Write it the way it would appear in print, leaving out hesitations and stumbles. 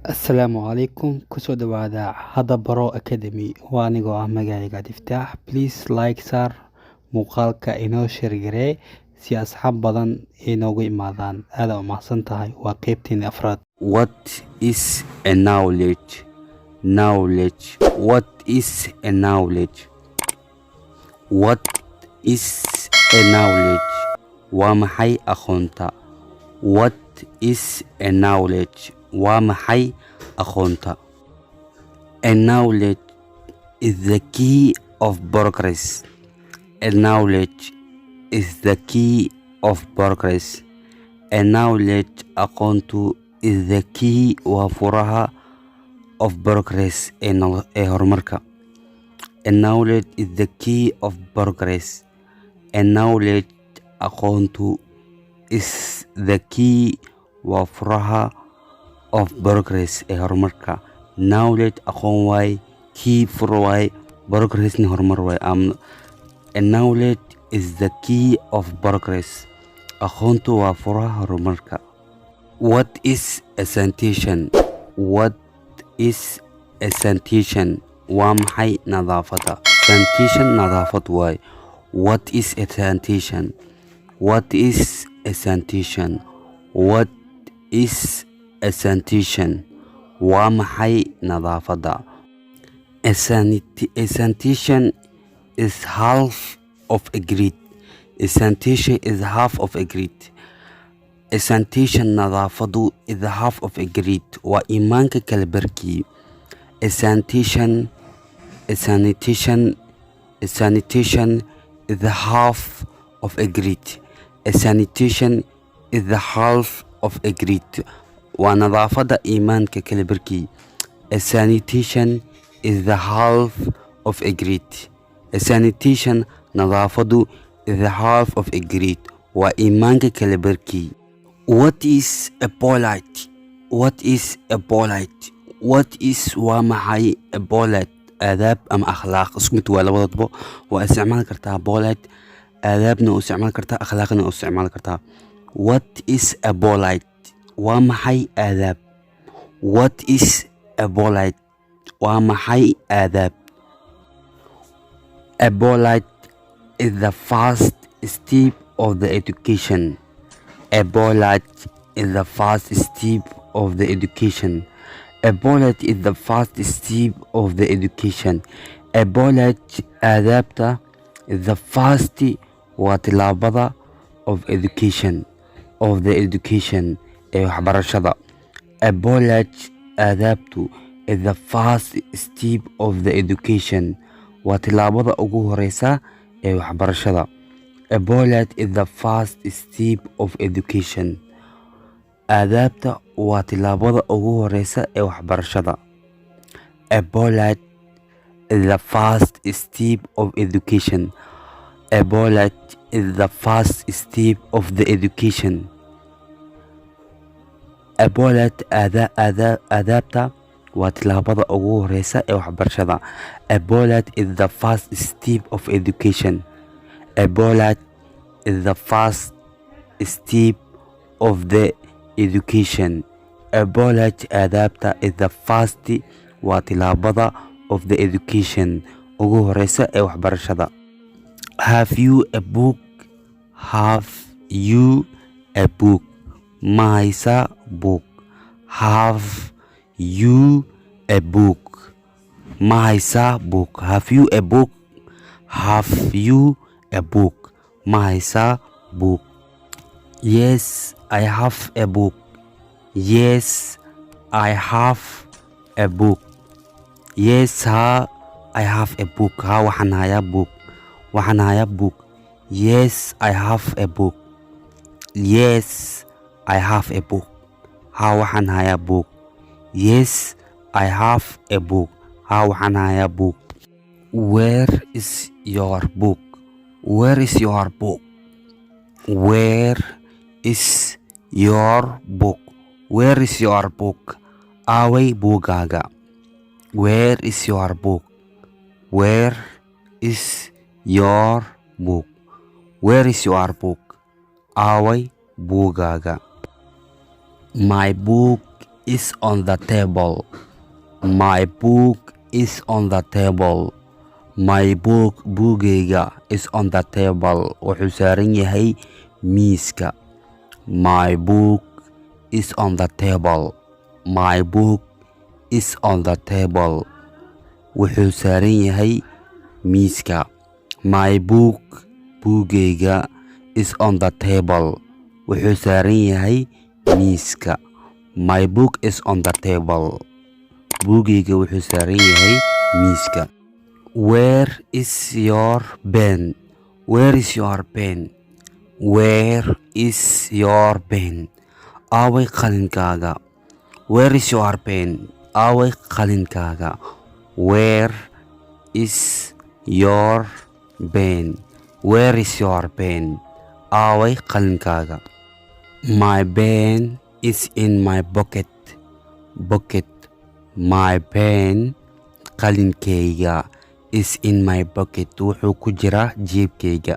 Asalaamu calaykum kusoo dhawaada Hada Baro Academy waa anigoo ah magacayga Qeybta. Please like saar muuqaalka inoo share garee si asxaab badan inoogu imaadaan. aad u mahadsan tahay. waa qeybteena afraad. What is a knowledge? Knowledge. What is a knowledge? What is a knowledge? Waa maxay aqoonta? What is a knowledge? Waa maxay aqoonta? A knowledge is the key of progress. A knowledge is the key of progress. A knowledge aqoontu is the key waa furaha of progress ee horumarka. A knowledge is the key of progress. A knowledge aqoontu is the key waa furaha of progress ee horumarka. Knowledge aqoon waay, key furo waay, progress ni horumar waay. A knowledge is the key of progress. Aqoontu waa furaha horumarka. What is a sanitation? What is a sanitation? Waa maxay nadaafada? Sanitation nadaafad waay. What is a sanitation? What is a sanitation? What is a sanitation? Waa maxay nadaafada? A sanitation is half of a grid. A sanitation is half of a grid. A sanitation nadaafadu is half of a grid. Waa imaanka kala barkii. A sanitation is the half of a grid. A sanitation is the half of a grid. Waa nadaafada imaanka kala barkii. A sanitation is the half of a grid. A sanitation nadaafadu is the half of a grid. Waa imaanka kala barkii. What is a polite? What is a polite? What is waa maxay a polite? Aadaab ama akhlaaq isku mid waa labadaba. waa isticmaali kartaa polite, aadaabna u isticmaali kartaa, akhlaaqna u isticmaali kartaa. What is a polite? Waa maxay aadaab? What is a polite? Waa maxay aadaab? A polite is the first step of the education. A polite is the first step of the education. A polite is the first step of the education. A polite aadaabta is the first waa tilaabada of education. Of the education ee waxbarashada. A polite aadaabtu is the first step of the education. waa tilaabada ugu horeysa ee waxbarashada. A polite is the first step of education. Aadaabta waa tilaabada ugu horeysa ee waxbarashada. A polite is the first step of education. A polite is the first step of the education. A polite aadaabta waa tilaabada ugu horeysa ee waxbarashada. A polite is the first step of education. A polite is the first step of the education. A polite aadaabta is the first waa tilaabada of the education ugu horeysa ee waxbarashada. Have you a book? Have you a book? Ma haysaa book? Have you a book? Ma haysaa book? Have you a book? Have you a book? Ma haysaa book? Yes, I have a book. Yes, I have a book. Yes, ha, I have a book. Ha, waxaan hayaa book. Waxaan hayaa book. Yes, I have a book. Yes, I have a book. Ha, waxaan hayaa book. Yes, I have a book. Ha, waxaan hayaa book. Where is your book? Where is your book? Where is your book? Where is your book? Aaway buugaaga. Where is your book? Where is your book? Where is your book? Aaway buugaaga. My book is on the table. My book is on the table. My book, buugayga, is on the table. Wuxuu saaran yahay miiska. My book is on the table. My book is on the table. Wuxuu saaran yahay miiska. My book, buugayga, is on the table. Wuxuu saaran yahay miiska. My book is on the table. Buugayga wuxuu saaran yahay miiska. Where is your pen? Where is your pen? Where is your pen? Aaway qalinkaaga. Where is your pen? Aaway qalinkaaga. Where is your pen? Where is your pen? Aaway qalinkaaga. My pen is in my pocket. Pocket. My pen, qalinkayga, is in my pocket. Wuxuu ku jiraa jeebkayga.